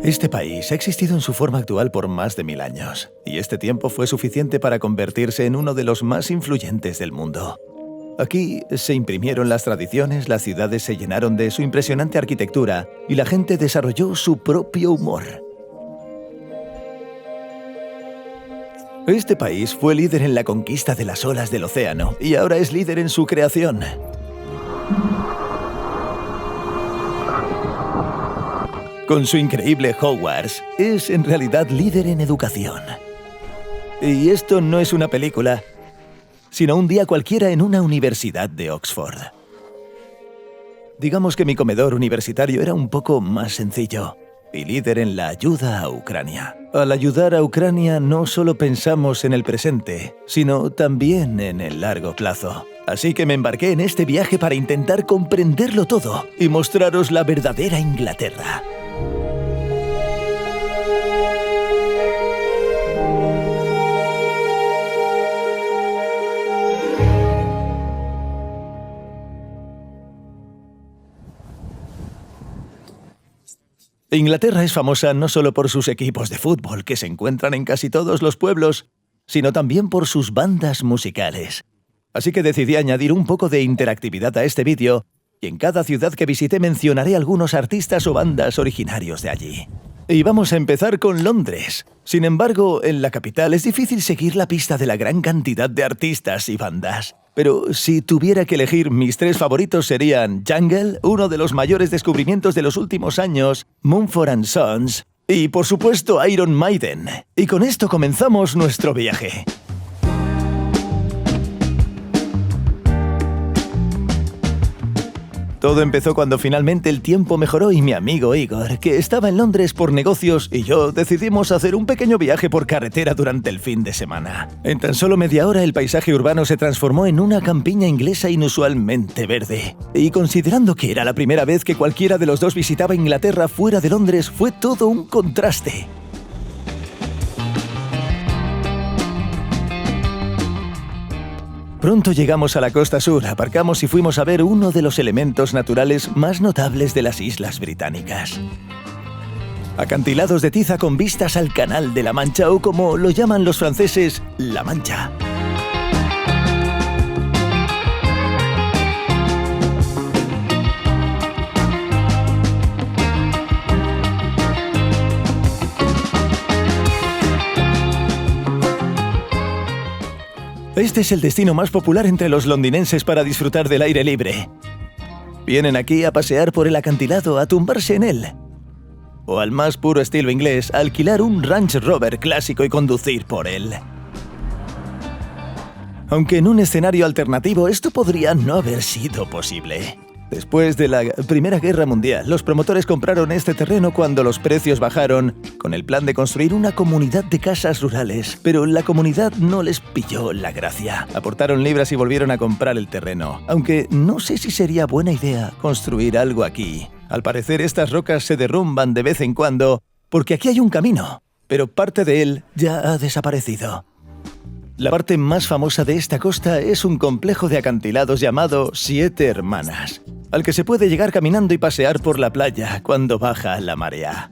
Este país ha existido en su forma actual por más de 1000 años, y este tiempo fue suficiente para convertirse en uno de los más influyentes del mundo. Aquí se imprimieron las tradiciones, las ciudades se llenaron de su impresionante arquitectura y la gente desarrolló su propio humor. Este país fue líder en la conquista de las olas del océano y ahora es líder en su creación. Con su increíble Hogwarts, es en realidad líder en educación. Y esto no es una película, sino un día cualquiera en una universidad de Oxford. Digamos que mi comedor universitario era un poco más sencillo, y líder en la ayuda a Ucrania. Al ayudar a Ucrania no solo pensamos en el presente, sino también en el largo plazo. Así que me embarqué en este viaje para intentar comprenderlo todo y mostraros la verdadera Inglaterra. Inglaterra es famosa no solo por sus equipos de fútbol, que se encuentran en casi todos los pueblos, sino también por sus bandas musicales. Así que decidí añadir un poco de interactividad a este vídeo, y en cada ciudad que visité mencionaré algunos artistas o bandas originarios de allí. Y vamos a empezar con Londres. Sin embargo, en la capital es difícil seguir la pista de la gran cantidad de artistas y bandas. Pero si tuviera que elegir, mis 3 favoritos serían Jungle, uno de los mayores descubrimientos de los últimos años, Mumford & Sons y, por supuesto, Iron Maiden. Y con esto comenzamos nuestro viaje. Todo empezó cuando finalmente el tiempo mejoró y mi amigo Igor, que estaba en Londres por negocios, y yo decidimos hacer un pequeño viaje por carretera durante el fin de semana. En tan solo media hora el paisaje urbano se transformó en una campiña inglesa inusualmente verde. Y considerando que era la primera vez que cualquiera de los dos visitaba Inglaterra fuera de Londres, fue todo un contraste. Pronto llegamos a la costa sur, aparcamos y fuimos a ver uno de los elementos naturales más notables de las Islas Británicas. Acantilados de tiza con vistas al Canal de la Mancha, o como lo llaman los franceses, La Mancha. Este es el destino más popular entre los londinenses para disfrutar del aire libre. Vienen aquí a pasear por el acantilado, a tumbarse en él. O al más puro estilo inglés, a alquilar un Range Rover clásico y conducir por él. Aunque en un escenario alternativo esto podría no haber sido posible. Después de la Primera Guerra Mundial, los promotores compraron este terreno cuando los precios bajaron, con el plan de construir una comunidad de casas rurales. Pero la comunidad no les pilló la gracia. Aportaron libras y volvieron a comprar el terreno. Aunque no sé si sería buena idea construir algo aquí. Al parecer estas rocas se derrumban de vez en cuando, porque aquí hay un camino, pero parte de él ya ha desaparecido. La parte más famosa de esta costa es un complejo de acantilados llamado Siete Hermanas, al que se puede llegar caminando y pasear por la playa cuando baja la marea.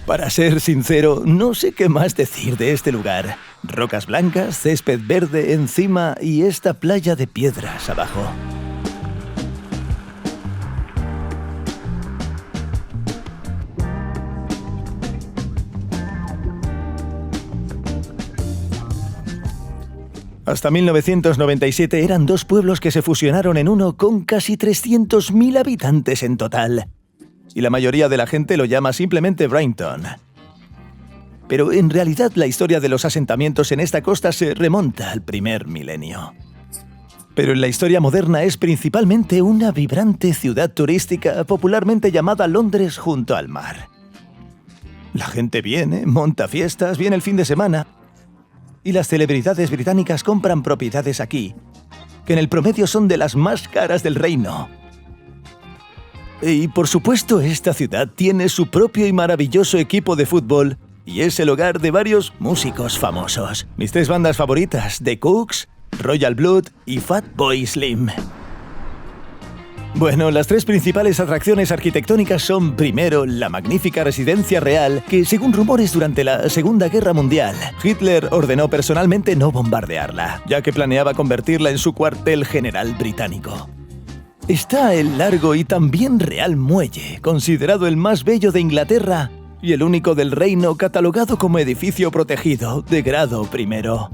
Para ser sincero, no sé qué más decir de este lugar. Rocas blancas, césped verde encima y esta playa de piedras abajo. Hasta 1997 eran 2 pueblos que se fusionaron en uno con casi 300.000 habitantes en total. Y la mayoría de la gente lo llama simplemente Brighton. Pero en realidad la historia de los asentamientos en esta costa se remonta al primer milenio. Pero en la historia moderna es principalmente una vibrante ciudad turística popularmente llamada Londres junto al mar. La gente viene, monta fiestas, viene el fin de semana. Y las celebridades británicas compran propiedades aquí, que en el promedio son de las más caras del reino. Y por supuesto, esta ciudad tiene su propio y maravilloso equipo de fútbol y es el hogar de varios músicos famosos. Mis 3 bandas favoritas, The Cooks, Royal Blood y Fatboy Slim. Bueno, las tres principales atracciones arquitectónicas son, primero, la magnífica residencia real, que según rumores durante la Segunda Guerra Mundial, Hitler ordenó personalmente no bombardearla, ya que planeaba convertirla en su cuartel general británico. Está el largo y también real muelle, considerado el más bello de Inglaterra y el único del reino catalogado como edificio protegido de grado primero.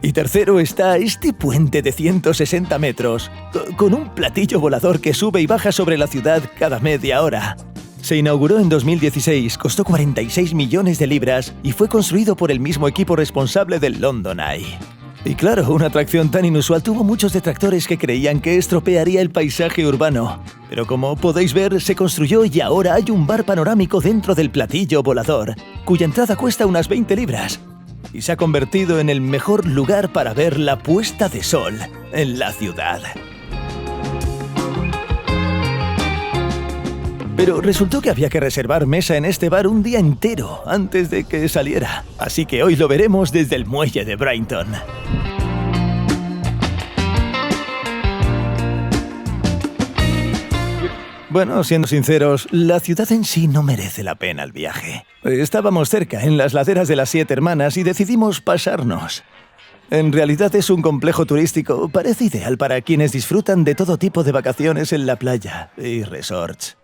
Y tercero está este puente de 160 metros, con un platillo volador que sube y baja sobre la ciudad cada media hora. Se inauguró en 2016, costó 46 millones de libras y fue construido por el mismo equipo responsable del London Eye. Y claro, una atracción tan inusual tuvo muchos detractores que creían que estropearía el paisaje urbano. Pero como podéis ver, se construyó y ahora hay un bar panorámico dentro del platillo volador, cuya entrada cuesta unas 20 libras. Y se ha convertido en el mejor lugar para ver la puesta de sol en la ciudad. Pero resultó que había que reservar mesa en este bar un día entero antes de que saliera. Así que hoy lo veremos desde el muelle de Brighton. Bueno, siendo sinceros, la ciudad en sí no merece la pena el viaje. Estábamos cerca, en las laderas de las Siete Hermanas, y decidimos pasarnos. En realidad es un complejo turístico, parece ideal para quienes disfrutan de todo tipo de vacaciones en la playa y resorts.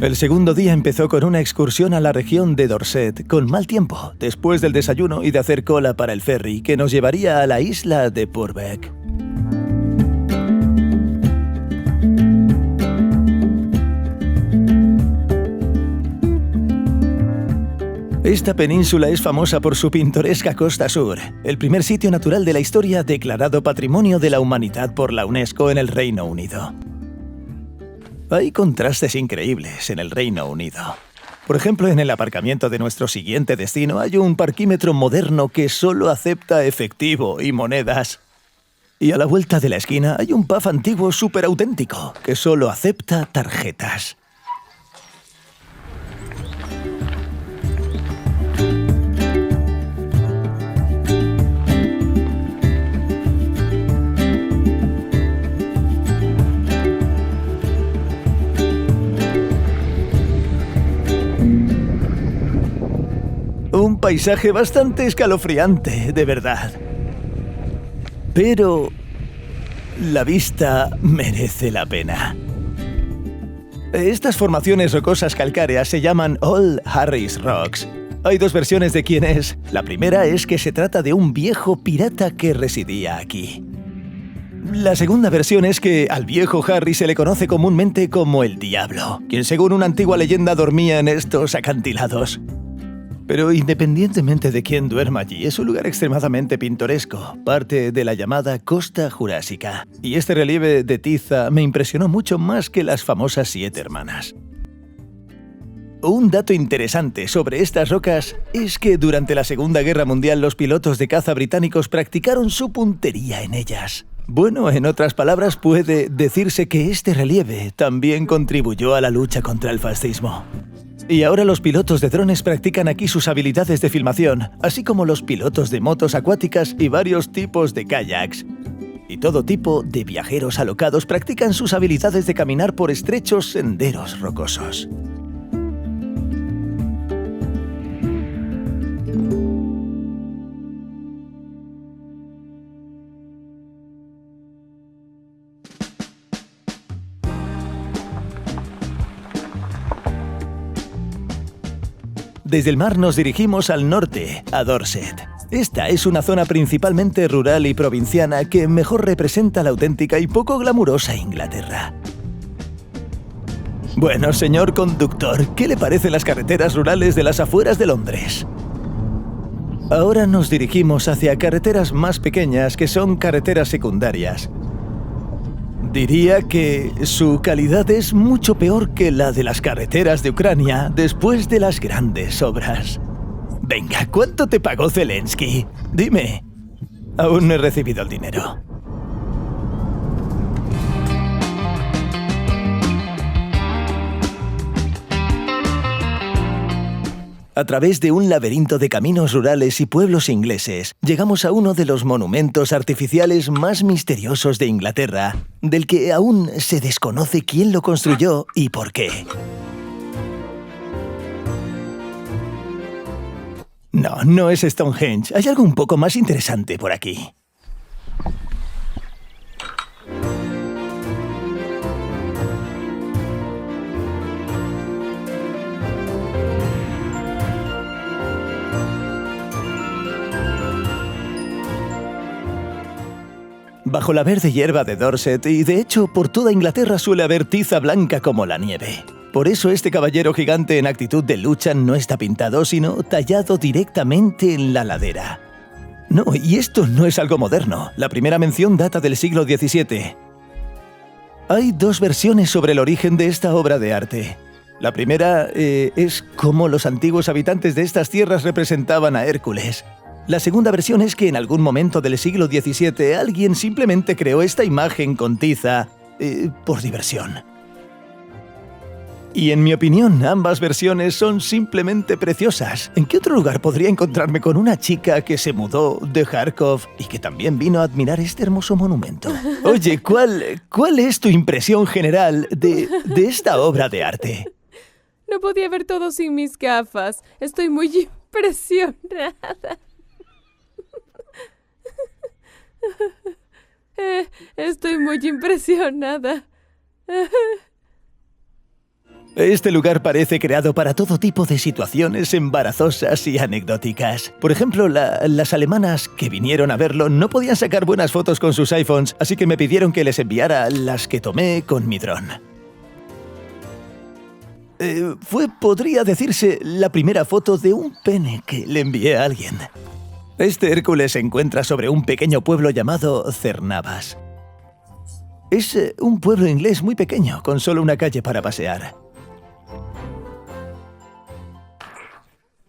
El segundo día empezó con una excursión a la región de Dorset, con mal tiempo, después del desayuno y de hacer cola para el ferry que nos llevaría a la isla de Purbeck. Esta península es famosa por su pintoresca costa sur, el primer sitio natural de la historia declarado Patrimonio de la Humanidad por la UNESCO en el Reino Unido. Hay contrastes increíbles en el Reino Unido. Por ejemplo, en el aparcamiento de nuestro siguiente destino hay un parquímetro moderno que solo acepta efectivo y monedas. Y a la vuelta de la esquina hay un pub antiguo súper auténtico que solo acepta tarjetas. Un paisaje bastante escalofriante, de verdad. Pero la vista merece la pena. Estas formaciones rocosas calcáreas se llaman Old Harris Rocks. Hay dos versiones de quién es. La primera es que se trata de un viejo pirata que residía aquí. La segunda versión es que al viejo Harry se le conoce comúnmente como el Diablo, quien según una antigua leyenda dormía en estos acantilados. Pero independientemente de quién duerma allí, es un lugar extremadamente pintoresco, parte de la llamada Costa Jurásica. Y este relieve de tiza me impresionó mucho más que las famosas Siete Hermanas. Un dato interesante sobre estas rocas es que durante la Segunda Guerra Mundial los pilotos de caza británicos practicaron su puntería en ellas. Bueno, en otras palabras, puede decirse que este relieve también contribuyó a la lucha contra el fascismo. Y ahora los pilotos de drones practican aquí sus habilidades de filmación, así como los pilotos de motos acuáticas y varios tipos de kayaks. Y todo tipo de viajeros alocados practican sus habilidades de caminar por estrechos senderos rocosos. Desde el mar nos dirigimos al norte, a Dorset. Esta es una zona principalmente rural y provinciana que mejor representa la auténtica y poco glamurosa Inglaterra. Bueno, señor conductor, ¿qué le parecen las carreteras rurales de las afueras de Londres? Ahora nos dirigimos hacia carreteras más pequeñas que son carreteras secundarias. Diría que su calidad es mucho peor que la de las carreteras de Ucrania después de las grandes obras. Venga, ¿cuánto te pagó Zelensky? Dime. Aún no he recibido el dinero. A través de un laberinto de caminos rurales y pueblos ingleses, llegamos a uno de los monumentos artificiales más misteriosos de Inglaterra, del que aún se desconoce quién lo construyó y por qué. No, no es Stonehenge. Hay algo un poco más interesante por aquí. Bajo la verde hierba de Dorset, y de hecho por toda Inglaterra suele haber tiza blanca como la nieve. Por eso este caballero gigante en actitud de lucha no está pintado, sino tallado directamente en la ladera. No, y esto no es algo moderno. La primera mención data del siglo XVII. Hay dos versiones sobre el origen de esta obra de arte. La primera es cómo los antiguos habitantes de estas tierras representaban a Hércules. La segunda versión es que en algún momento del siglo XVII alguien simplemente creó esta imagen con tiza por diversión. Y en mi opinión, ambas versiones son simplemente preciosas. ¿En qué otro lugar podría encontrarme con una chica que se mudó de Kharkov y que también vino a admirar este hermoso monumento? Oye, ¿cuál es tu impresión general de esta obra de arte? No podía ver todo sin mis gafas. Estoy muy impresionada. Estoy muy impresionada. Este lugar parece creado para todo tipo de situaciones embarazosas y anecdóticas. Por ejemplo, las alemanas que vinieron a verlo no podían sacar buenas fotos con sus iPhones, así que me pidieron que les enviara las que tomé con mi dron. Podría decirse, la primera foto de un pene que le envié a alguien. Este Hércules se encuentra sobre un pequeño pueblo llamado Cernavas. Es un pueblo inglés muy pequeño, con solo una calle para pasear.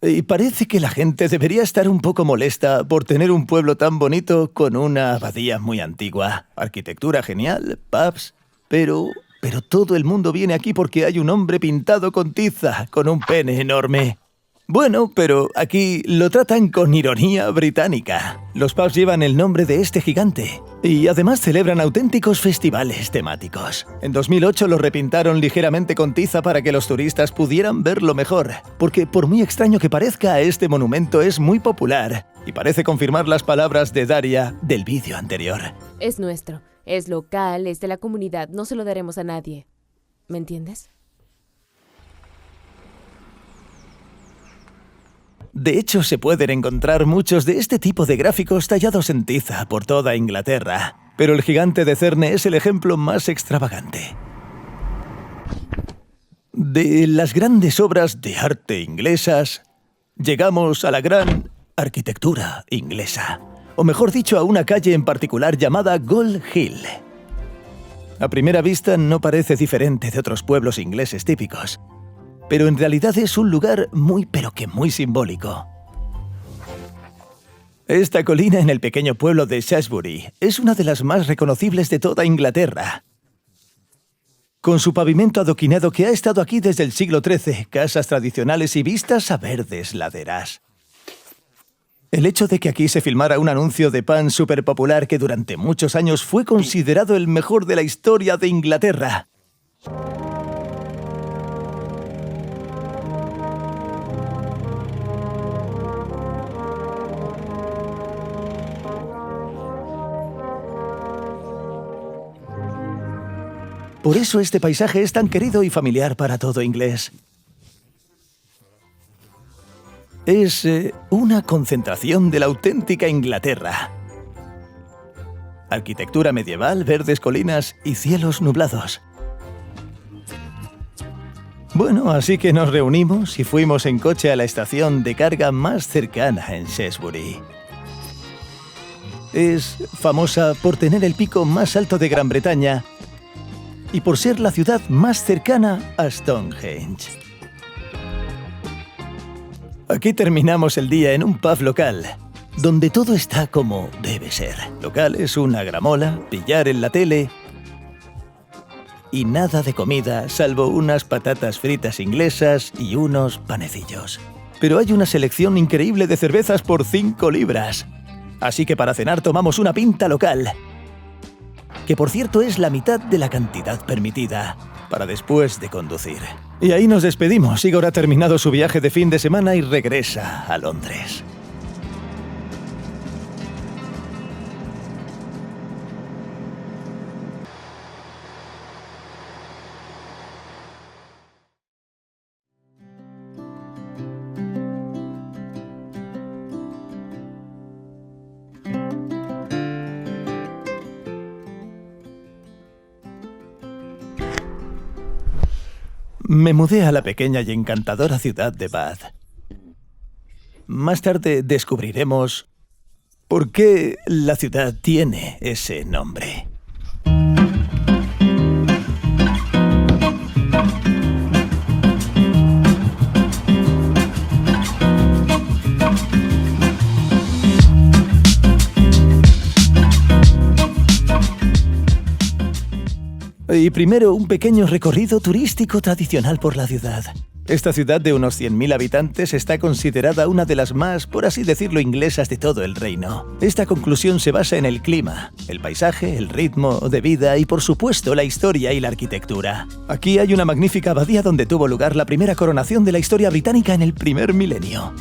Y parece que la gente debería estar un poco molesta por tener un pueblo tan bonito con una abadía muy antigua. Arquitectura genial, pubs, pero todo el mundo viene aquí porque hay un hombre pintado con tiza, con un pene enorme. Bueno, pero aquí lo tratan con ironía británica. Los pubs llevan el nombre de este gigante y además celebran auténticos festivales temáticos. En 2008 lo repintaron ligeramente con tiza para que los turistas pudieran verlo mejor, porque por muy extraño que parezca, este monumento es muy popular y parece confirmar las palabras de Daria del vídeo anterior. Es nuestro, es local, es de la comunidad, no se lo daremos a nadie. ¿Me entiendes? De hecho, se pueden encontrar muchos de este tipo de gráficos tallados en tiza por toda Inglaterra, pero el gigante de Cerne es el ejemplo más extravagante. De las grandes obras de arte inglesas, llegamos a la gran arquitectura inglesa, o mejor dicho, a una calle en particular llamada Gold Hill. A primera vista no parece diferente de otros pueblos ingleses típicos, pero en realidad es un lugar muy simbólico. Esta colina en el pequeño pueblo de Shrewsbury es una de las más reconocibles de toda Inglaterra. Con su pavimento adoquinado que ha estado aquí desde el siglo XIII, casas tradicionales y vistas a verdes laderas. El hecho de que aquí se filmara un anuncio de pan súper popular que durante muchos años fue considerado el mejor de la historia de Inglaterra. Por eso este paisaje es tan querido y familiar para todo inglés. Es una concentración de la auténtica Inglaterra. Arquitectura medieval, verdes colinas y cielos nublados. Bueno, así que nos reunimos y fuimos en coche a la estación de carga más cercana en Shrewsbury. Es famosa por tener el pico más alto de Gran Bretaña y por ser la ciudad más cercana a Stonehenge. Aquí terminamos el día en un pub local, donde todo está como debe ser. Locales, una gramola, billar en la tele y nada de comida salvo unas patatas fritas inglesas y unos panecillos. pero hay una selección increíble de cervezas por 5 libras. Así que para cenar tomamos una pinta local, que por cierto es la mitad de la cantidad permitida, para después de conducir. Y ahí nos despedimos. Igor ha terminado su viaje de fin de semana y regresa a Londres. Me mudé a la pequeña y encantadora ciudad de Bath. Más tarde descubriremos por qué la ciudad tiene ese nombre. Y primero, un pequeño recorrido turístico tradicional por la ciudad. Esta ciudad de unos 100.000 habitantes está considerada una de las más, por así decirlo, inglesas de todo el reino. Esta conclusión se basa en el clima, el paisaje, el ritmo de vida y, por supuesto, la historia y la arquitectura. Aquí hay una magnífica abadía donde tuvo lugar la primera coronación de la historia británica en el primer milenio.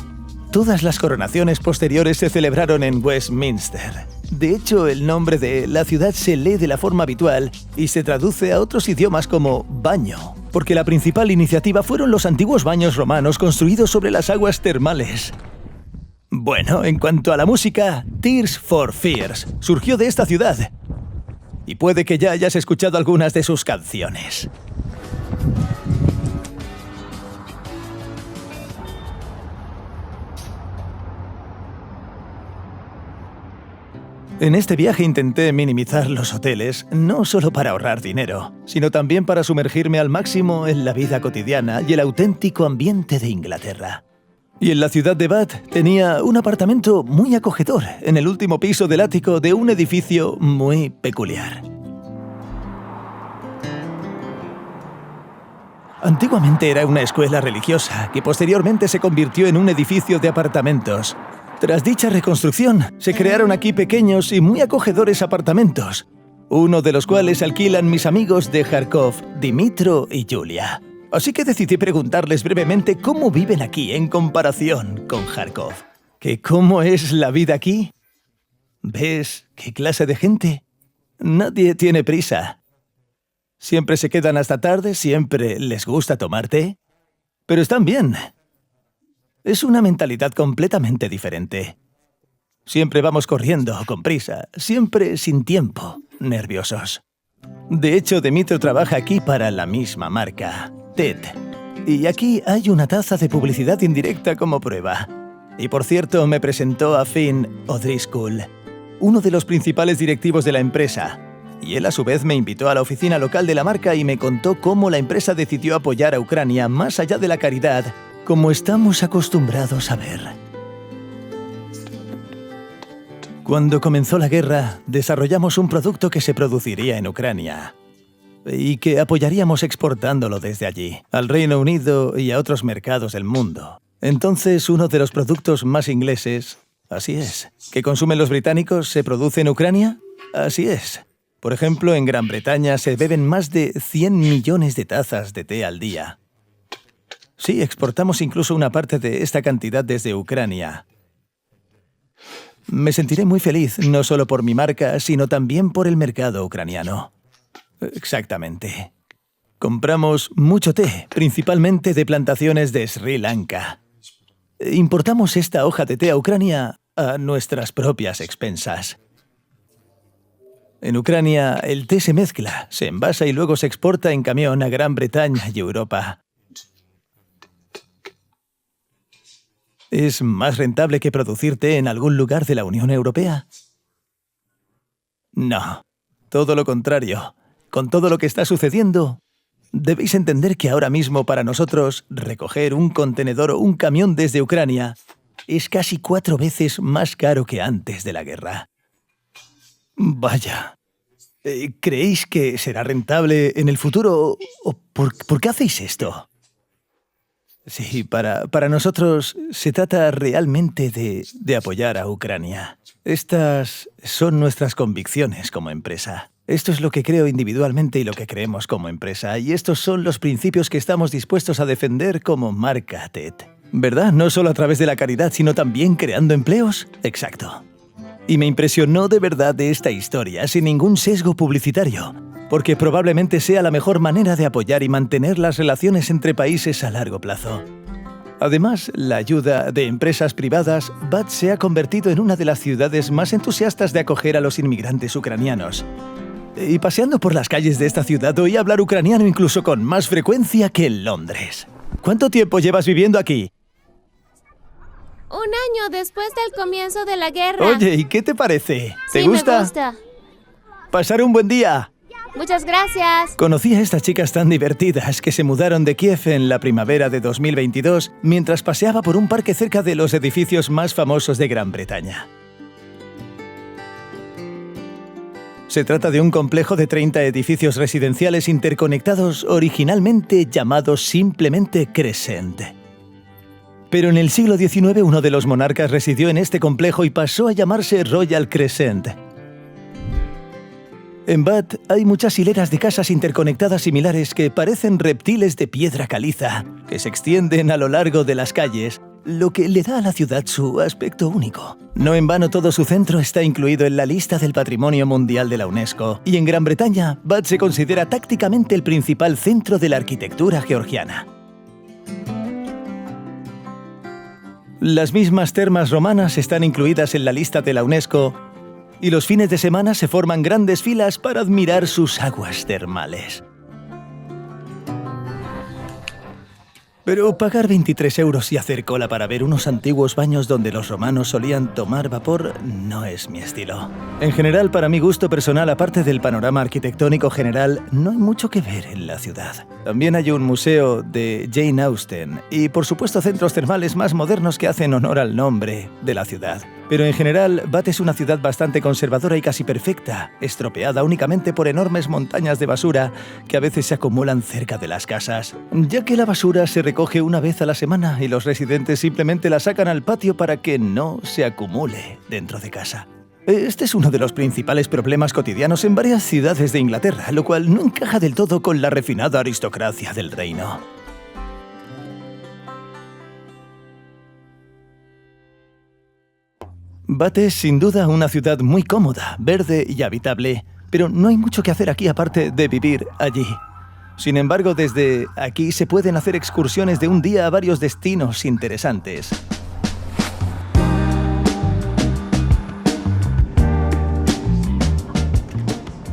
Todas las coronaciones posteriores se celebraron en Westminster. De hecho, el nombre de la ciudad se lee de la forma habitual y se traduce a otros idiomas como baño, porque la principal iniciativa fueron los antiguos baños romanos construidos sobre las aguas termales. Bueno, en cuanto a la música, Tears for Fears surgió de esta ciudad. Y puede que ya hayas escuchado algunas de sus canciones. En este viaje intenté minimizar los hoteles, no solo para ahorrar dinero, sino también para sumergirme al máximo en la vida cotidiana y el auténtico ambiente de Inglaterra. Y en la ciudad de Bath tenía un apartamento muy acogedor en el último piso del ático de un edificio muy peculiar. Antiguamente era una escuela religiosa que posteriormente se convirtió en un edificio de apartamentos. Tras dicha reconstrucción, se crearon aquí pequeños y muy acogedores apartamentos, uno de los cuales alquilan mis amigos de Kharkov, Dimitro y Julia. Así que decidí preguntarles brevemente cómo viven aquí en comparación con Kharkov. ¿Que cómo es la vida aquí? ¿Ves qué clase de gente? Nadie tiene prisa. Siempre se quedan hasta tarde, siempre les gusta tomar té, pero están bien. Es una mentalidad completamente diferente. Siempre vamos corriendo, con prisa, siempre sin tiempo, nerviosos. De hecho, Dimitro trabaja aquí para la misma marca, TED. Y aquí hay una taza de publicidad indirecta como prueba. Y por cierto, me presentó a Finn O'Driscoll, uno de los principales directivos de la empresa. Y él a su vez me invitó a la oficina local de la marca y me contó cómo la empresa decidió apoyar a Ucrania más allá de la caridad, como estamos acostumbrados a ver. Cuando comenzó la guerra, desarrollamos un producto que se produciría en Ucrania y que apoyaríamos exportándolo desde allí, al Reino Unido y a otros mercados del mundo. Entonces, uno de los productos más ingleses, así es, que consumen los británicos, se produce en Ucrania, así es. Por ejemplo, en Gran Bretaña se beben más de 100 millones de tazas de té al día. Sí, exportamos incluso una parte de esta cantidad desde Ucrania. Me sentiré muy feliz, no solo por mi marca, sino también por el mercado ucraniano. Exactamente. Compramos mucho té, principalmente de plantaciones de Sri Lanka. Importamos esta hoja de té a Ucrania a nuestras propias expensas. En Ucrania, el té se mezcla, se envasa y luego se exporta en camión a Gran Bretaña y Europa. ¿Es más rentable que producir té en algún lugar de la Unión Europea? No, todo lo contrario. Con todo lo que está sucediendo, debéis entender que ahora mismo para nosotros recoger un contenedor o un camión desde Ucrania es casi 4 veces más caro que antes de la guerra. Vaya. ¿Creéis que será rentable en el futuro? ¿O por qué hacéis esto? Sí, para nosotros se trata realmente de apoyar a Ucrania. Estas son nuestras convicciones como empresa. Esto es lo que creo individualmente y lo que creemos como empresa. Y estos son los principios que estamos dispuestos a defender como marca TET. ¿Verdad? No solo a través de la caridad, sino también creando empleos. Exacto. Y me impresionó de verdad de esta historia, sin ningún sesgo publicitario, porque probablemente sea la mejor manera de apoyar y mantener las relaciones entre países a largo plazo. Además, la ayuda de empresas privadas, Bat se ha convertido en una de las ciudades más entusiastas de acoger a los inmigrantes ucranianos. Y paseando por las calles de esta ciudad oí hablar ucraniano incluso con más frecuencia que en Londres. ¿Cuánto tiempo llevas viviendo aquí? Un año después del comienzo de la guerra. Oye, ¿y qué te parece? ¿Te Sí, gusta? me gusta. Pasar un buen día. Muchas gracias. Conocí a estas chicas tan divertidas que se mudaron de Kiev en la primavera de 2022 mientras paseaba por un parque cerca de los edificios más famosos de Gran Bretaña. Se trata de un complejo de 30 edificios residenciales interconectados originalmente llamados simplemente Crescent. Pero en el siglo XIX uno de los monarcas residió en este complejo y pasó a llamarse Royal Crescent. En Bath hay muchas hileras de casas interconectadas similares que parecen reptiles de piedra caliza, que se extienden a lo largo de las calles, lo que le da a la ciudad su aspecto único. No en vano todo su centro está incluido en la lista del Patrimonio Mundial de la UNESCO, y en Gran Bretaña, Bath se considera tácticamente el principal centro de la arquitectura georgiana. Las mismas termas romanas están incluidas en la lista de la UNESCO, y los fines de semana se forman grandes filas para admirar sus aguas termales. Pero pagar 23 € y hacer cola para ver unos antiguos baños donde los romanos solían tomar vapor no es mi estilo. En general, para mi gusto personal, aparte del panorama arquitectónico general, no hay mucho que ver en la ciudad. También hay un museo de Jane Austen y, por supuesto, centros termales más modernos que hacen honor al nombre de la ciudad. Pero en general, Bath es una ciudad bastante conservadora y casi perfecta, estropeada únicamente por enormes montañas de basura que a veces se acumulan cerca de las casas, ya que la basura se recoge una vez a la semana y los residentes simplemente la sacan al patio para que no se acumule dentro de casa. Este es uno de los principales problemas cotidianos en varias ciudades de Inglaterra, lo cual no encaja del todo con la refinada aristocracia del reino. Bath es sin duda una ciudad muy cómoda, verde y habitable, pero no hay mucho que hacer aquí aparte de vivir allí. Sin embargo, desde aquí se pueden hacer excursiones de un día a varios destinos interesantes.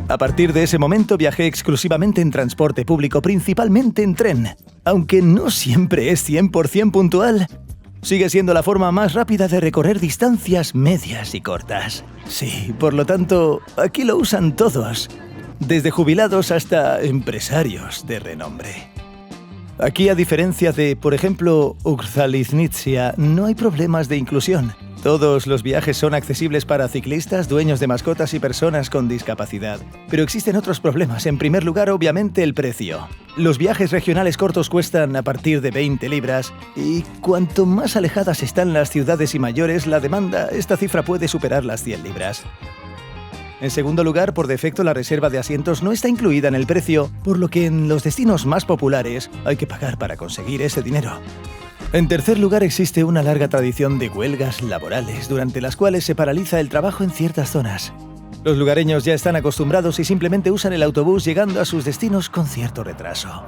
A partir de ese momento viajé exclusivamente en transporte público, principalmente en tren. Aunque no siempre es 100% puntual, sigue siendo la forma más rápida de recorrer distancias medias y cortas. Sí, por lo tanto, aquí lo usan todos, desde jubilados hasta empresarios de renombre. Aquí, a diferencia de, por ejemplo, Ukrzaliznytsia, no hay problemas de inclusión. Todos los viajes son accesibles para ciclistas, dueños de mascotas y personas con discapacidad. Pero existen otros problemas. En primer lugar, obviamente, el precio. Los viajes regionales cortos cuestan a partir de 20 libras y cuanto más alejadas están las ciudades y mayores la demanda, esta cifra puede superar las 100 libras. En segundo lugar, por defecto la reserva de asientos no está incluida en el precio, por lo que en los destinos más populares hay que pagar para conseguir ese dinero. En tercer lugar, existe una larga tradición de huelgas laborales, durante las cuales se paraliza el trabajo en ciertas zonas. Los lugareños ya están acostumbrados y simplemente usan el autobús llegando a sus destinos con cierto retraso.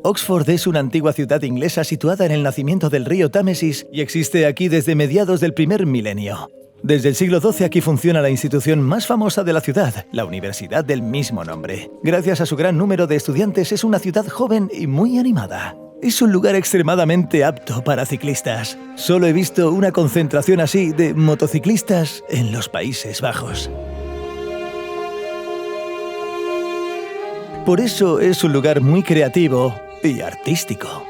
Oxford es una antigua ciudad inglesa situada en el nacimiento del río Támesis y existe aquí desde mediados del primer milenio. Desde el siglo XII aquí funciona la institución más famosa de la ciudad, la universidad del mismo nombre. Gracias a su gran número de estudiantes es una ciudad joven y muy animada. Es un lugar extremadamente apto para ciclistas. Solo he visto una concentración así de motociclistas en los Países Bajos. Por eso es un lugar muy creativo y artístico.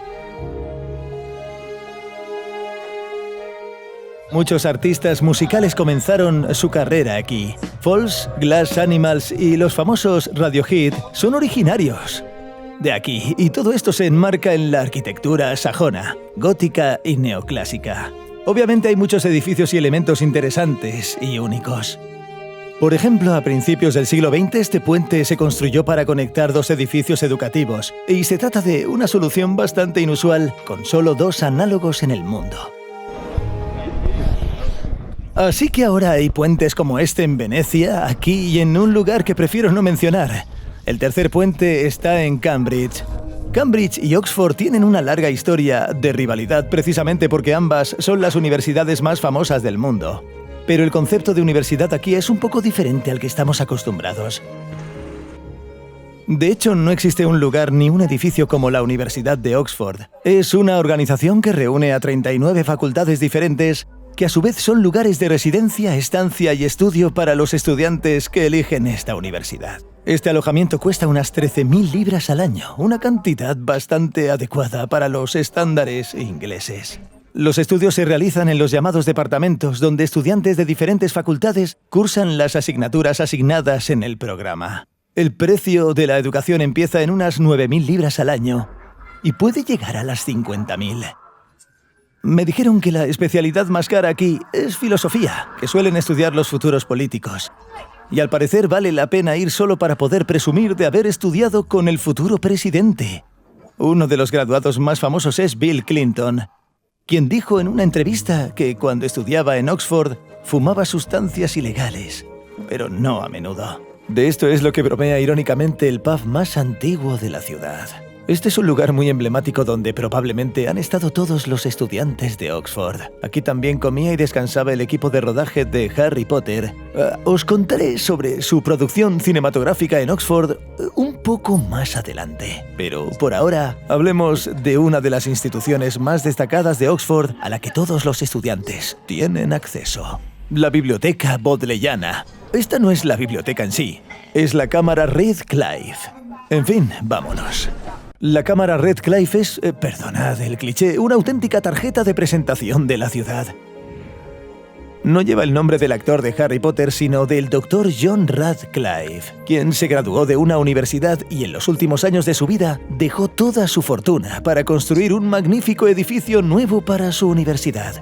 Muchos artistas musicales comenzaron su carrera aquí. Falls, Glass Animals y los famosos Radiohead son originarios de aquí, y todo esto se enmarca en la arquitectura sajona, gótica y neoclásica. Obviamente hay muchos edificios y elementos interesantes y únicos. Por ejemplo, a principios del siglo XX este puente se construyó para conectar dos edificios educativos, y se trata de una solución bastante inusual, con solo 2 análogos en el mundo. Así que ahora hay puentes como este en Venecia, aquí y en un lugar que prefiero no mencionar. El tercer puente está en Cambridge. Cambridge y Oxford tienen una larga historia de rivalidad precisamente porque ambas son las universidades más famosas del mundo. Pero el concepto de universidad aquí es un poco diferente al que estamos acostumbrados. De hecho, no existe un lugar ni un edificio como la Universidad de Oxford. Es una organización que reúne a 39 facultades diferentes que a su vez son lugares de residencia, estancia y estudio para los estudiantes que eligen esta universidad. Este alojamiento cuesta unas 13.000 libras al año, una cantidad bastante adecuada para los estándares ingleses. Los estudios se realizan en los llamados departamentos, donde estudiantes de diferentes facultades cursan las asignaturas asignadas en el programa. El precio de la educación empieza en unas 9.000 libras al año y puede llegar a las 50.000. Me dijeron que la especialidad más cara aquí es filosofía, que suelen estudiar los futuros políticos. Y al parecer vale la pena ir solo para poder presumir de haber estudiado con el futuro presidente. Uno de los graduados más famosos es Bill Clinton, quien dijo en una entrevista que cuando estudiaba en Oxford fumaba sustancias ilegales, pero no a menudo. De esto es lo que bromea irónicamente el pub más antiguo de la ciudad. Este es un lugar muy emblemático donde probablemente han estado todos los estudiantes de Oxford. Aquí también comía y descansaba el equipo de rodaje de Harry Potter. Os contaré sobre su producción cinematográfica en Oxford un poco más adelante. Pero por ahora, hablemos de una de las instituciones más destacadas de Oxford a la que todos los estudiantes tienen acceso. La Biblioteca Bodleiana. Esta no es la biblioteca en sí, es la Cámara Radcliffe. En fin, vámonos. La Cámara Radcliffe es, perdonad el cliché, una auténtica tarjeta de presentación de la ciudad. No lleva el nombre del actor de Harry Potter, sino del Dr. John Radcliffe, quien se graduó de una universidad y en los últimos años de su vida dejó toda su fortuna para construir un magnífico edificio nuevo para su universidad.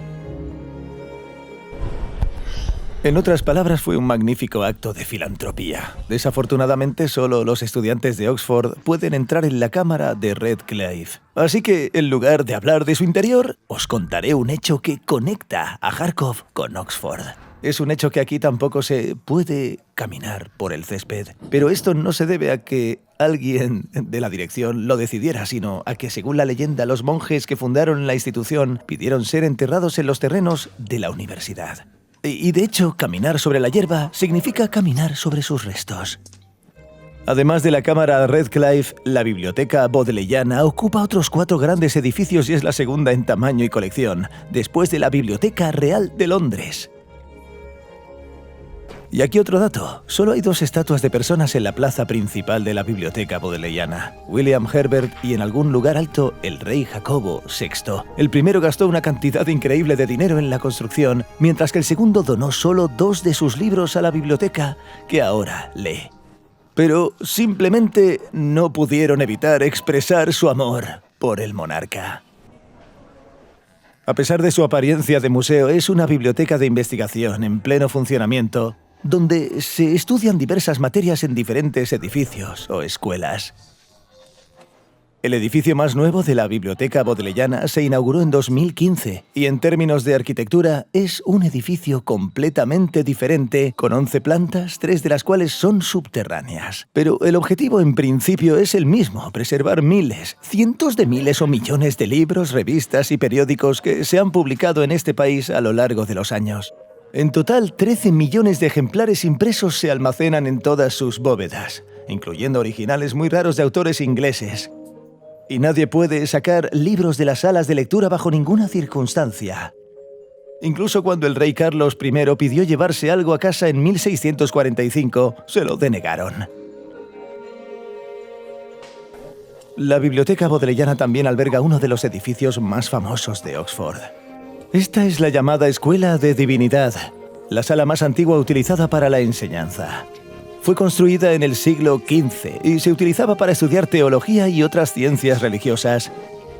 En otras palabras, fue un magnífico acto de filantropía. Desafortunadamente, solo los estudiantes de Oxford pueden entrar en la cámara de Radcliffe. Así que, en lugar de hablar de su interior, os contaré un hecho que conecta a Kharkov con Oxford. Es un hecho que aquí tampoco se puede caminar por el césped. Pero esto no se debe a que alguien de la dirección lo decidiera, sino a que, según la leyenda, los monjes que fundaron la institución pidieron ser enterrados en los terrenos de la universidad. Y de hecho, caminar sobre la hierba significa caminar sobre sus restos. Además de la Cámara Radcliffe, la Biblioteca Bodleiana ocupa otros 4 grandes edificios y es la segunda en tamaño y colección, después de la Biblioteca Real de Londres. Y aquí otro dato, solo hay 2 estatuas de personas en la plaza principal de la Biblioteca Bodleiana, William Herbert y en algún lugar alto el rey Jacobo VI. El primero gastó una cantidad increíble de dinero en la construcción, mientras que el segundo donó solo 2 de sus libros a la biblioteca, que ahora lee. Pero simplemente no pudieron evitar expresar su amor por el monarca. A pesar de su apariencia de museo, es una biblioteca de investigación en pleno funcionamiento, donde se estudian diversas materias en diferentes edificios o escuelas. El edificio más nuevo de la Biblioteca Bodleiana se inauguró en 2015 y en términos de arquitectura es un edificio completamente diferente, con 11 plantas, 3 de las cuales son subterráneas. Pero el objetivo en principio es el mismo, preservar miles, cientos de miles o millones de libros, revistas y periódicos que se han publicado en este país a lo largo de los años. En total, 13 millones de ejemplares impresos se almacenan en todas sus bóvedas, incluyendo originales muy raros de autores ingleses. Y nadie puede sacar libros de las salas de lectura bajo ninguna circunstancia. Incluso cuando el rey Carlos I pidió llevarse algo a casa en 1645, se lo denegaron. La Biblioteca Bodleiana también alberga uno de los edificios más famosos de Oxford. Esta es la llamada Escuela de Divinidad, la sala más antigua utilizada para la enseñanza. Fue construida en el siglo XV y se utilizaba para estudiar teología y otras ciencias religiosas.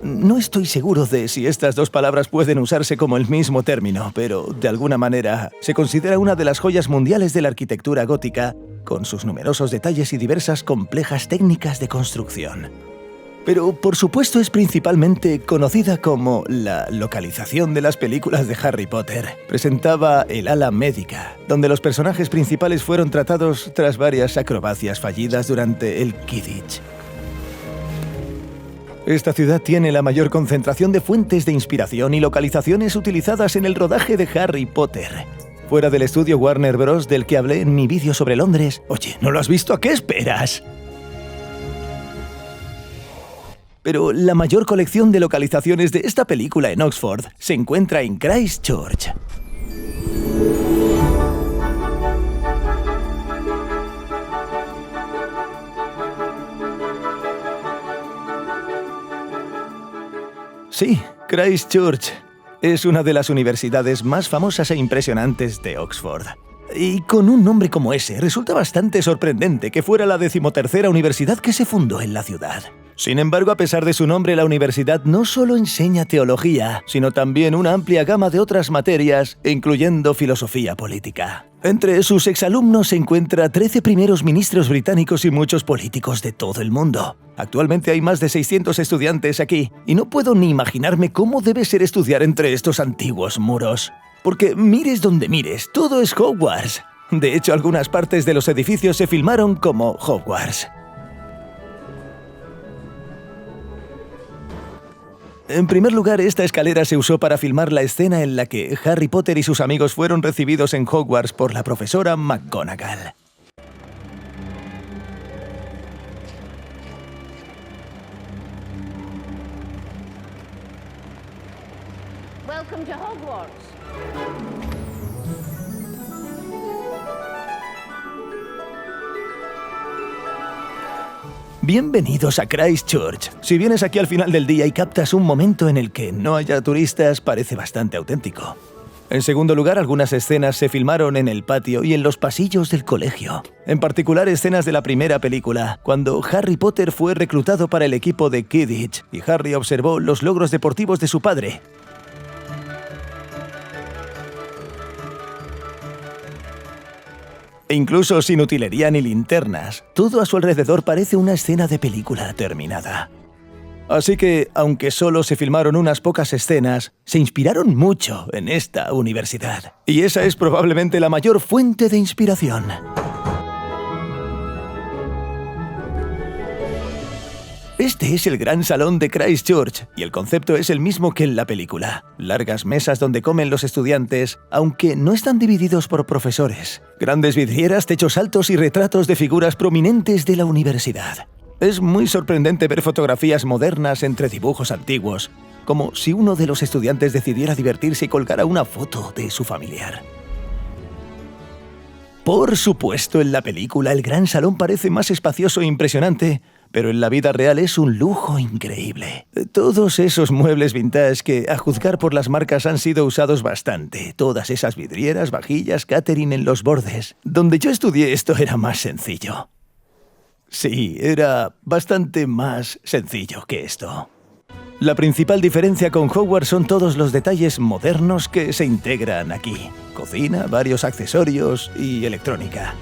No estoy seguro de si estas dos palabras pueden usarse como el mismo término, pero de alguna manera se considera una de las joyas mundiales de la arquitectura gótica, con sus numerosos detalles y diversas complejas técnicas de construcción. Pero, por supuesto, es principalmente conocida como la localización de las películas de Harry Potter. Presentaba el ala médica, donde los personajes principales fueron tratados tras varias acrobacias fallidas durante el Quidditch. Esta ciudad tiene la mayor concentración de fuentes de inspiración y localizaciones utilizadas en el rodaje de Harry Potter. Fuera del estudio Warner Bros. Del que hablé en mi vídeo sobre Londres. Oye, ¿no lo has visto? ¿A qué esperas? Pero la mayor colección de localizaciones de esta película en Oxford se encuentra en Christchurch. Sí, Christchurch es una de las universidades más famosas e impresionantes de Oxford. Y con un nombre como ese, resulta bastante sorprendente que fuera la 13ª universidad que se fundó en la ciudad. Sin embargo, a pesar de su nombre, la universidad no solo enseña teología, sino también una amplia gama de otras materias, incluyendo filosofía política. Entre sus exalumnos se encuentra 13 primeros ministros británicos y muchos políticos de todo el mundo. Actualmente hay más de 600 estudiantes aquí, y no puedo ni imaginarme cómo debe ser estudiar entre estos antiguos muros. Porque mires donde mires, todo es Hogwarts. De hecho, algunas partes de los edificios se filmaron como Hogwarts. En primer lugar, esta escalera se usó para filmar la escena en la que Harry Potter y sus amigos fueron recibidos en Hogwarts por la profesora McGonagall. Welcome to Hogwarts. Bienvenidos a Christchurch. Si vienes aquí al final del día y captas un momento en el que no haya turistas, parece bastante auténtico. En segundo lugar, algunas escenas se filmaron en el patio y en los pasillos del colegio. En particular, escenas de la primera película, cuando Harry Potter fue reclutado para el equipo de Quidditch y Harry observó los logros deportivos de su padre. E incluso sin utilería ni linternas, todo a su alrededor parece una escena de película terminada. Así que, aunque solo se filmaron unas pocas escenas, se inspiraron mucho en esta universidad. Y esa es probablemente la mayor fuente de inspiración. Este es el gran salón de Christchurch, y el concepto es el mismo que en la película. Largas mesas donde comen los estudiantes, aunque no están divididos por profesores. Grandes vidrieras, techos altos y retratos de figuras prominentes de la universidad. Es muy sorprendente ver fotografías modernas entre dibujos antiguos, como si uno de los estudiantes decidiera divertirse y colgara una foto de su familiar. Por supuesto, en la película el gran salón parece más espacioso e impresionante, pero en la vida real es un lujo increíble. Todos esos muebles vintage que, a juzgar por las marcas, han sido usados bastante. Todas esas vidrieras, vajillas, catering en los bordes. Donde yo estudié esto era más sencillo. Sí, era bastante más sencillo que esto. La principal diferencia con Hogwarts son todos los detalles modernos que se integran aquí. Cocina, varios accesorios y electrónica.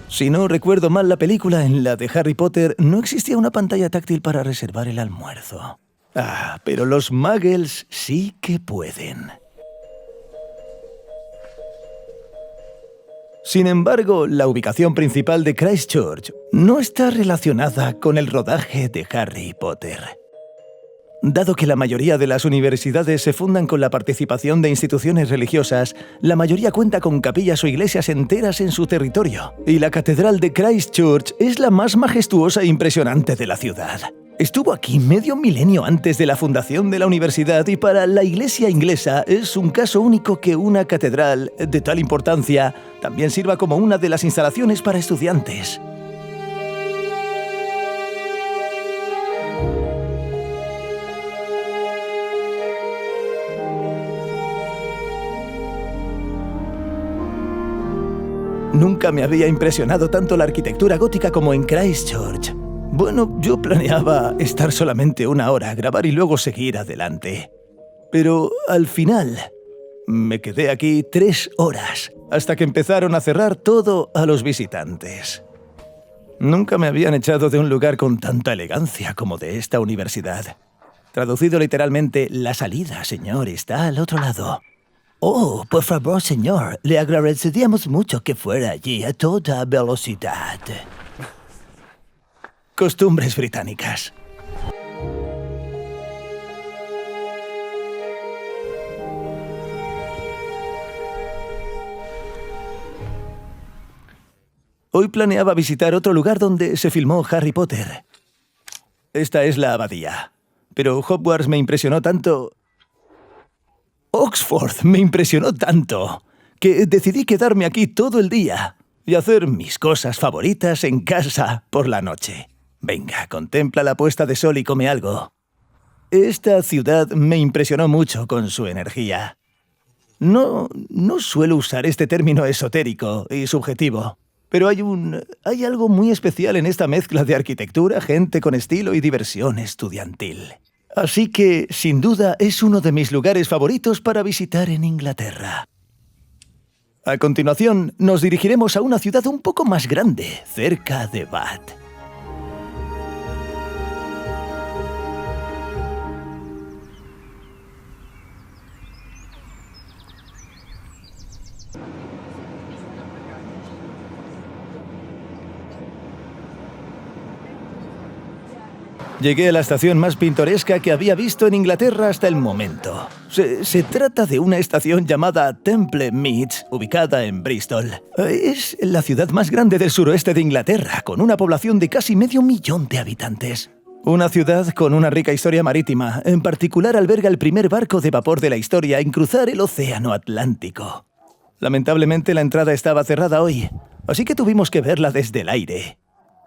Si no recuerdo mal la película, en la de Harry Potter no existía una pantalla táctil para reservar el almuerzo. Ah, pero los muggles sí que pueden. Sin embargo, la ubicación principal de Christchurch no está relacionada con el rodaje de Harry Potter. Dado que la mayoría de las universidades se fundan con la participación de instituciones religiosas, la mayoría cuenta con capillas o iglesias enteras en su territorio. Y la catedral de Christchurch es la más majestuosa e impresionante de la ciudad. Estuvo aquí medio milenio antes de la fundación de la universidad y para la iglesia inglesa es un caso único que una catedral de tal importancia también sirva como una de las instalaciones para estudiantes. Nunca me había impresionado tanto la arquitectura gótica como en Christchurch. Bueno, yo planeaba estar solamente 1 hora, grabar y luego seguir adelante. Pero al final me quedé aquí 3 horas, hasta que empezaron a cerrar todo a los visitantes. Nunca me habían echado de un lugar con tanta elegancia como de esta universidad. Traducido literalmente, la salida, señor, está al otro lado. Oh, por favor, señor, le agradeceríamos mucho que fuera allí a toda velocidad. Costumbres británicas. Hoy planeaba visitar otro lugar donde se filmó Harry Potter. Esta es la abadía. Pero Hogwarts me impresionó tanto... Oxford me impresionó tanto que decidí quedarme aquí todo el día y hacer mis cosas favoritas en casa por la noche. Venga, contempla la puesta de sol y come algo. Esta ciudad me impresionó mucho con su energía. No suelo usar este término esotérico y subjetivo, pero hay algo muy especial en esta mezcla de arquitectura, gente con estilo y diversión estudiantil. Así que, sin duda, es uno de mis lugares favoritos para visitar en Inglaterra. A continuación, nos dirigiremos a una ciudad un poco más grande, cerca de Bath. Llegué a la estación más pintoresca que había visto en Inglaterra hasta el momento. Se trata de una estación llamada Temple Meads, ubicada en Bristol. Es la ciudad más grande del suroeste de Inglaterra, con una población de casi 500.000 de habitantes. Una ciudad con una rica historia marítima. En particular alberga el primer barco de vapor de la historia en cruzar el Océano Atlántico. Lamentablemente la entrada estaba cerrada hoy, así que tuvimos que verla desde el aire.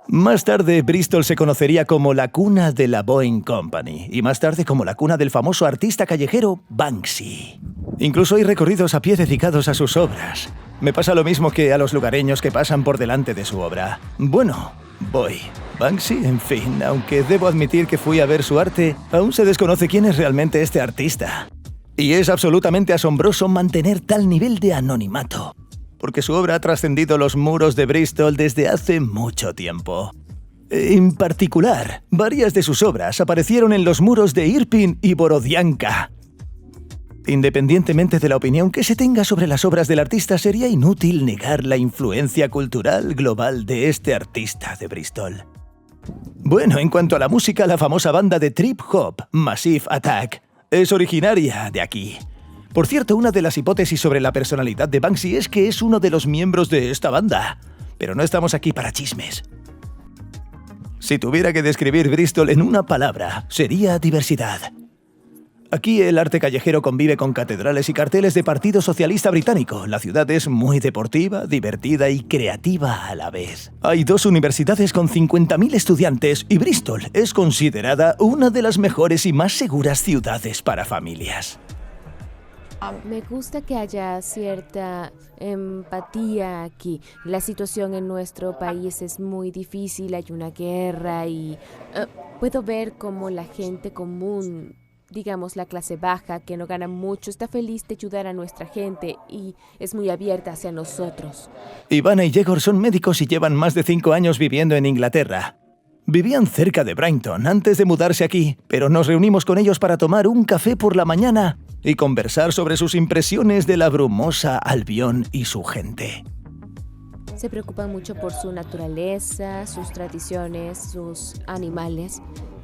Más tarde, Bristol se conocería como la cuna de la Boeing Company y más tarde como la cuna del famoso artista callejero Banksy. Incluso hay recorridos a pie dedicados a sus obras. Me pasa lo mismo que a los lugareños que pasan por delante de su obra. Bueno, voy. Banksy, en fin, aunque debo admitir que fui a ver su arte, aún se desconoce quién es realmente este artista. Y es absolutamente asombroso mantener tal nivel de anonimato, porque su obra ha trascendido los muros de Bristol desde hace mucho tiempo. En particular, varias de sus obras aparecieron en los muros de Irpin y Borodianka. Independientemente de la opinión que se tenga sobre las obras del artista, sería inútil negar la influencia cultural global de este artista de Bristol. Bueno, en cuanto a la música, la famosa banda de trip hop, Massive Attack, es originaria de aquí. Por cierto, una de las hipótesis sobre la personalidad de Banksy es que es uno de los miembros de esta banda. Pero no estamos aquí para chismes. Si tuviera que describir Bristol en una palabra, sería diversidad. Aquí el arte callejero convive con catedrales y carteles de Partido Socialista Británico. La ciudad es muy deportiva, divertida y creativa a la vez. Hay 2 universidades con 50.000 estudiantes y Bristol es considerada una de las mejores y más seguras ciudades para familias. Me gusta que haya cierta empatía aquí. La situación en nuestro país es muy difícil, hay una guerra y puedo ver cómo la gente común, digamos la clase baja, que no gana mucho, está feliz de ayudar a nuestra gente y es muy abierta hacia nosotros. Ivana y Yegor son médicos y llevan más de 5 años viviendo en Inglaterra. Vivían cerca de Brighton antes de mudarse aquí, pero nos reunimos con ellos para tomar un café por la mañana y conversar sobre sus impresiones de la brumosa Albion y su gente. Se preocupan mucho por su naturaleza, sus tradiciones, sus animales.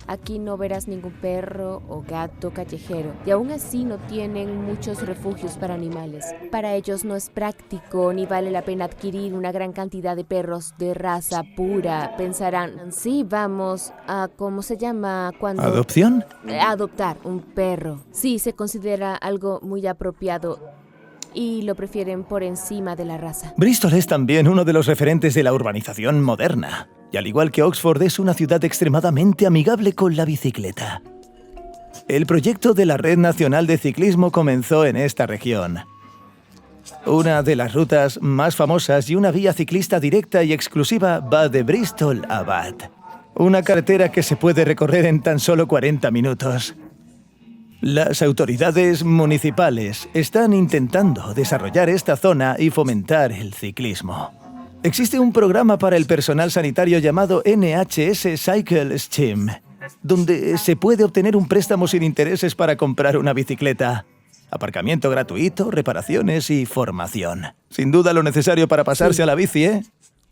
Aquí no verás ningún perro o gato callejero y aún así no tienen muchos refugios para animales. Para ellos no es práctico ni vale la pena adquirir una gran cantidad de perros de raza pura. Pensarán, sí, vamos a, ¿cómo se llama? Cuando ¿Adopción? Adoptar un perro. Sí, se considera algo muy apropiado y lo prefieren por encima de la raza. Bristol es también uno de los referentes de la urbanización moderna. Y al igual que Oxford, es una ciudad extremadamente amigable con la bicicleta. El proyecto de la Red Nacional de Ciclismo comenzó en esta región. Una de las rutas más famosas y una vía ciclista directa y exclusiva va de Bristol a Bath. Una carretera que se puede recorrer en tan solo 40 minutos. Las autoridades municipales están intentando desarrollar esta zona y fomentar el ciclismo. Existe un programa para el personal sanitario llamado NHS Cycle Scheme, donde se puede obtener un préstamo sin intereses para comprar una bicicleta. Aparcamiento gratuito, reparaciones y formación. Sin duda lo necesario para pasarse a la bici, ¿eh?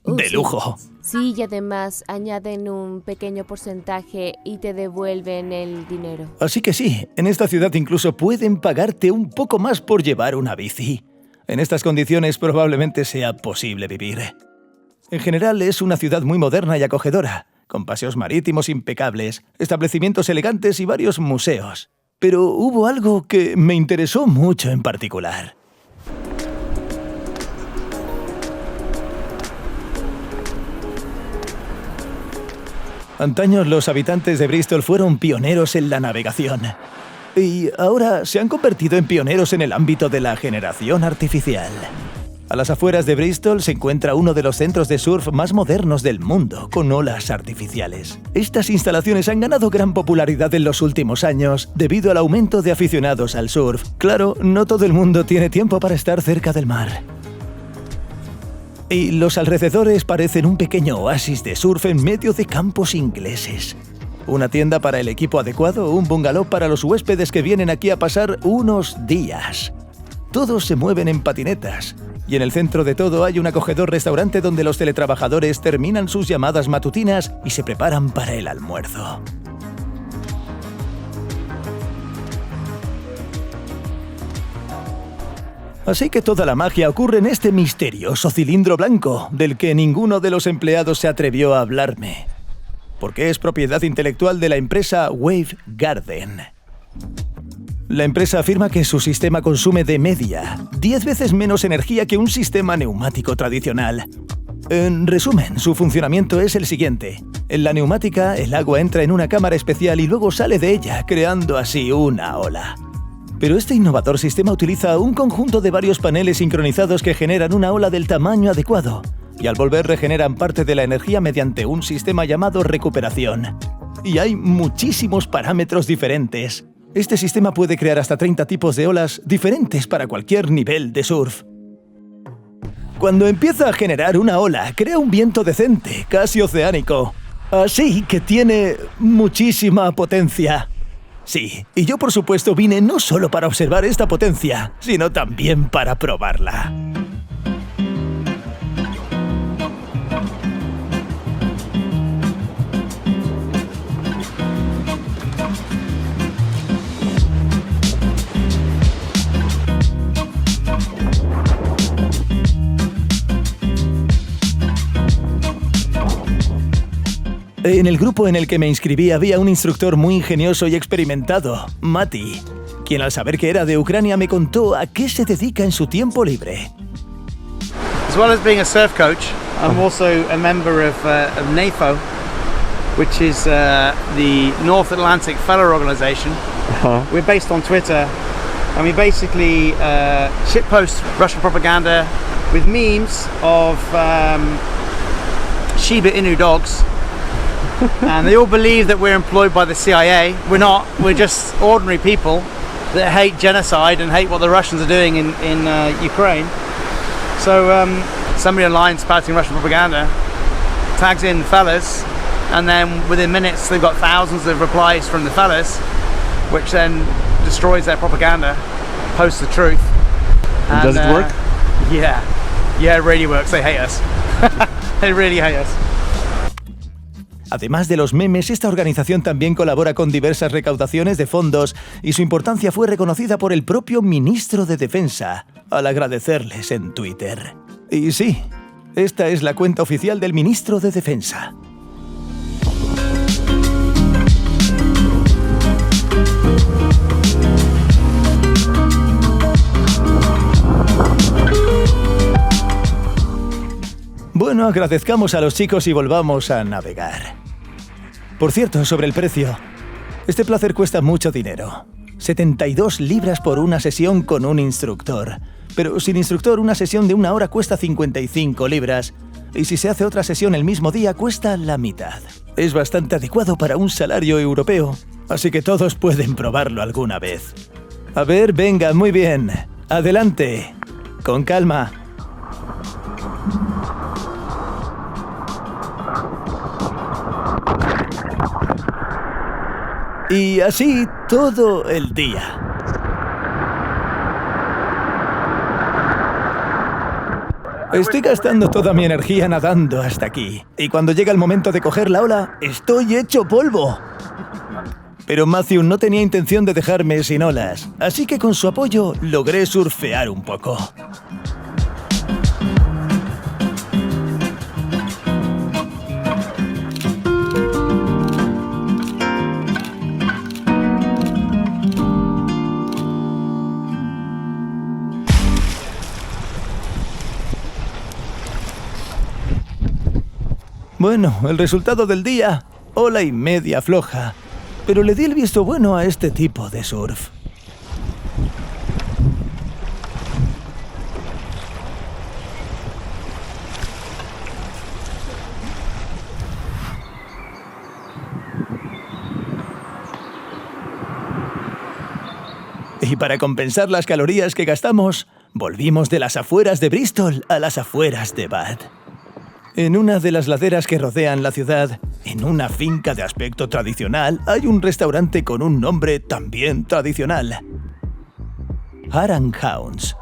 De lujo. Sí, y además añaden un pequeño porcentaje y te devuelven el dinero. Así que sí, en esta ciudad incluso pueden pagarte un poco más por llevar una bici. En estas condiciones probablemente sea posible vivir. En general es una ciudad muy moderna y acogedora, con paseos marítimos impecables, establecimientos elegantes y varios museos. Pero hubo algo que me interesó mucho en particular. Antaño los habitantes de Bristol fueron pioneros en la navegación. Y ahora se han convertido en pioneros en el ámbito de la generación artificial. A las afueras de Bristol se encuentra uno de los centros de surf más modernos del mundo, con olas artificiales. Estas instalaciones han ganado gran popularidad en los últimos años debido al aumento de aficionados al surf. Claro, no todo el mundo tiene tiempo para estar cerca del mar. Y los alrededores parecen un pequeño oasis de surf en medio de campos ingleses. Una tienda para el equipo adecuado, un bungalow para los huéspedes que vienen aquí a pasar unos días. Todos se mueven en patinetas. Y en el centro de todo hay un acogedor restaurante donde los teletrabajadores terminan sus llamadas matutinas y se preparan para el almuerzo. Así que toda la magia ocurre en este misterioso cilindro blanco, del que ninguno de los empleados se atrevió a hablarme, porque es propiedad intelectual de la empresa Wave Garden. La empresa afirma que su sistema consume de media 10 veces menos energía que un sistema neumático tradicional. En resumen, su funcionamiento es el siguiente. En la neumática, el agua entra en una cámara especial y luego sale de ella, creando así una ola. Pero este innovador sistema utiliza un conjunto de varios paneles sincronizados que generan una ola del tamaño adecuado, y al volver regeneran parte de la energía mediante un sistema llamado recuperación. Y hay muchísimos parámetros diferentes. Este sistema puede crear hasta 30 tipos de olas diferentes para cualquier nivel de surf. Cuando empieza a generar una ola, crea un viento decente, casi oceánico. Así que tiene muchísima potencia. Sí, y yo por supuesto vine no solo para observar esta potencia, sino también para probarla. En el grupo en el que me inscribí había un instructor muy ingenioso y experimentado, Mati, quien al saber que era de Ucrania me contó a qué se dedica en su tiempo libre. As well as being a surf coach, I'm also a member of NAFO, which is the North Atlantic Fellow Organization. We're based on Twitter, and we basically shitpost Russian propaganda with memes of Shiba Inu dogs. And they all believe that we're employed by the CIA. We're not. We're just ordinary people that hate genocide and hate what the Russians are doing in Ukraine. So somebody online spouting Russian propaganda tags in fellas, and then within minutes they've got thousands of replies from the fellas, which then destroys their propaganda, posts the truth. And, does it work? Yeah, it really works. They hate us. They really hate us. Además de los memes, esta organización también colabora con diversas recaudaciones de fondos y su importancia fue reconocida por el propio ministro de Defensa al agradecerles en Twitter. Y sí, esta es la cuenta oficial del ministro de Defensa. Bueno, agradezcamos a los chicos y volvamos a navegar. Por cierto, sobre el precio. Este placer cuesta mucho dinero. 72 libras por una sesión con un instructor. Pero sin instructor, una sesión de 1 hora cuesta 55 libras. Y si se hace otra sesión el mismo día, cuesta la mitad. Es bastante adecuado para un salario europeo, así que todos pueden probarlo alguna vez. A ver, venga, muy bien. Adelante. Con calma. Y así todo el día. Estoy gastando toda mi energía nadando hasta aquí. Y cuando llega el momento de coger la ola, estoy hecho polvo. Pero Matthew no tenía intención de dejarme sin olas, así que con su apoyo logré surfear un poco. Bueno, el resultado del día, ola y media floja, pero le di el visto bueno a este tipo de surf. Y para compensar las calorías que gastamos, volvimos de las afueras de Bristol a las afueras de Bath. En una de las laderas que rodean la ciudad, en una finca de aspecto tradicional, hay un restaurante con un nombre también tradicional. Hare & Hounds.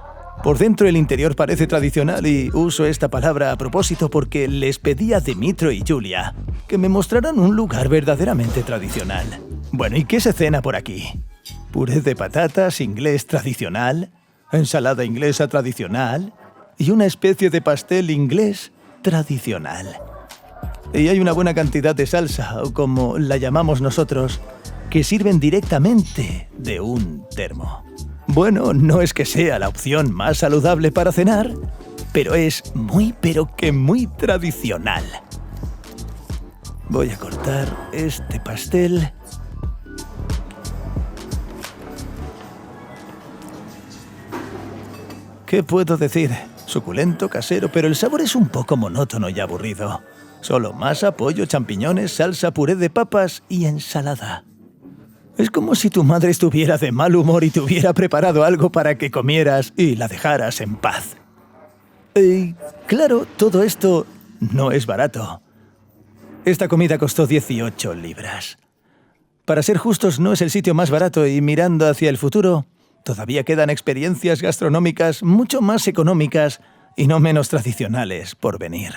Por dentro el interior parece tradicional y uso esta palabra a propósito porque les pedí a Dimitro y Julia que me mostraran un lugar verdaderamente tradicional. Bueno, ¿y qué se cena por aquí? Puré de patatas inglés tradicional, ensalada inglesa tradicional y una especie de pastel inglés tradicional. Y hay una buena cantidad de salsa, o como la llamamos nosotros, que sirven directamente de un termo. Bueno, no es que sea la opción más saludable para cenar, pero es muy tradicional. Voy a cortar este pastel. ¿Qué puedo decir? Suculento, casero, pero el sabor es un poco monótono y aburrido. Solo masa, pollo, champiñones, salsa, puré de papas y ensalada. Es como si tu madre estuviera de mal humor y te hubiera preparado algo para que comieras y la dejaras en paz. Y claro, todo esto no es barato. Esta comida costó 18 libras. Para ser justos, no es el sitio más barato y mirando hacia el futuro, todavía quedan experiencias gastronómicas mucho más económicas y no menos tradicionales por venir.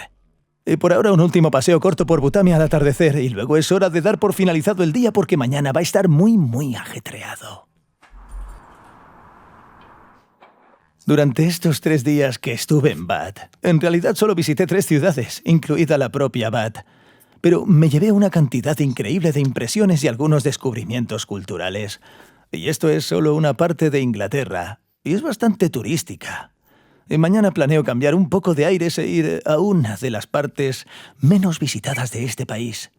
Y por ahora un último paseo corto por Butami al atardecer y luego es hora de dar por finalizado el día porque mañana va a estar muy ajetreado. Durante estos 3 días que estuve en Bath, en realidad solo visité 3 ciudades, incluida la propia Bath, pero me llevé una cantidad increíble de impresiones y algunos descubrimientos culturales. Y esto es solo una parte de Inglaterra, y es bastante turística. Y mañana planeo cambiar un poco de aires e ir a una de las partes menos visitadas de este país.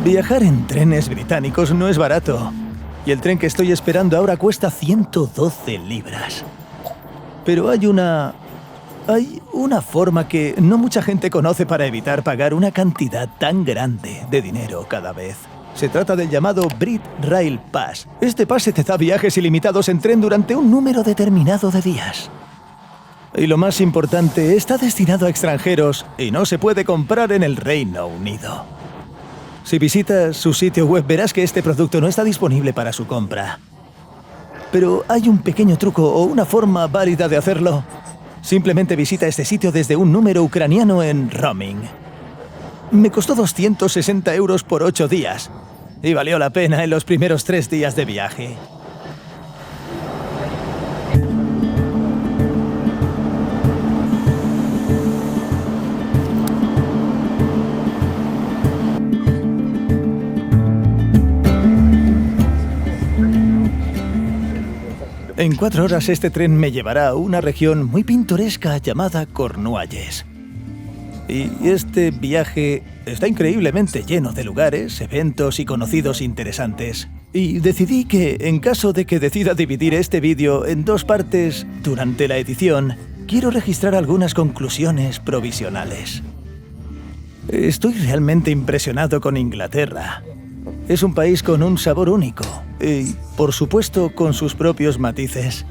Viajar en trenes británicos no es barato, y el tren que estoy esperando ahora cuesta 112 libras. Pero hay una forma que no mucha gente conoce para evitar pagar una cantidad tan grande de dinero cada vez. Se trata del llamado Brit Rail Pass. Este pase te da viajes ilimitados en tren durante un número determinado de días. Y lo más importante, está destinado a extranjeros y no se puede comprar en el Reino Unido. Si visitas su sitio web verás que este producto no está disponible para su compra. Pero hay un pequeño truco o una forma válida de hacerlo. Simplemente visita este sitio desde un número ucraniano en roaming. Me costó 260 euros por 8 días y valió la pena en los primeros 3 días de viaje. En 4 horas este tren me llevará a una región muy pintoresca llamada Cornualles. Y este viaje está increíblemente lleno de lugares, eventos y conocidos interesantes. Y decidí que, en caso de que decida dividir este vídeo en 2 partes durante la edición, quiero registrar algunas conclusiones provisionales. Estoy realmente impresionado con Inglaterra. Es un país con un sabor único y, por supuesto, con sus propios matices.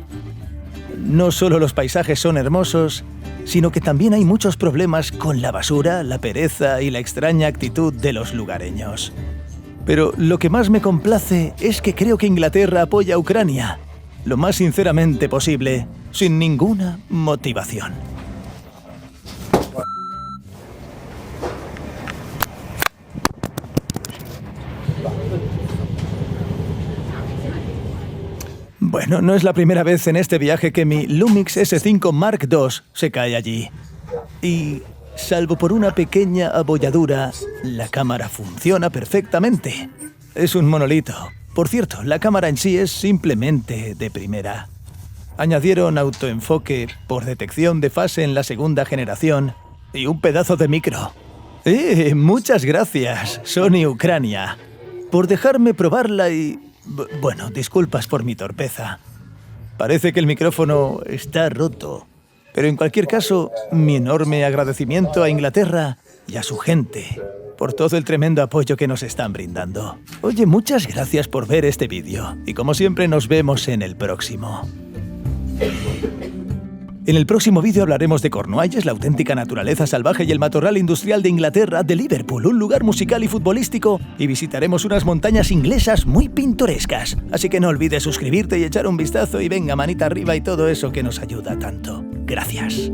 No solo los paisajes son hermosos, sino que también hay muchos problemas con la basura, la pereza y la extraña actitud de los lugareños. Pero lo que más me complace es que creo que Inglaterra apoya a Ucrania, lo más sinceramente posible, sin ninguna motivación. Bueno, no es la primera vez en este viaje que mi Lumix S5 Mark II se cae allí. Y, salvo por una pequeña abolladura, la cámara funciona perfectamente. Es un monolito. Por cierto, la cámara en sí es simplemente de primera. Añadieron autoenfoque por detección de fase en la 2ª generación y un pedazo de micro. Muchas gracias, Sony Ucrania, por dejarme probarla y... Bueno, disculpas por mi torpeza. Parece que el micrófono está roto. Pero en cualquier caso, mi enorme agradecimiento a Inglaterra y a su gente por todo el tremendo apoyo que nos están brindando. Oye, muchas gracias por ver este vídeo. Y como siempre, nos vemos en el próximo. En el próximo vídeo hablaremos de Cornualles, la auténtica naturaleza salvaje y el matorral industrial de Inglaterra, de Liverpool, un lugar musical y futbolístico, y visitaremos unas montañas inglesas muy pintorescas. Así que no olvides suscribirte y echar un vistazo y venga, manita arriba y todo eso que nos ayuda tanto. Gracias.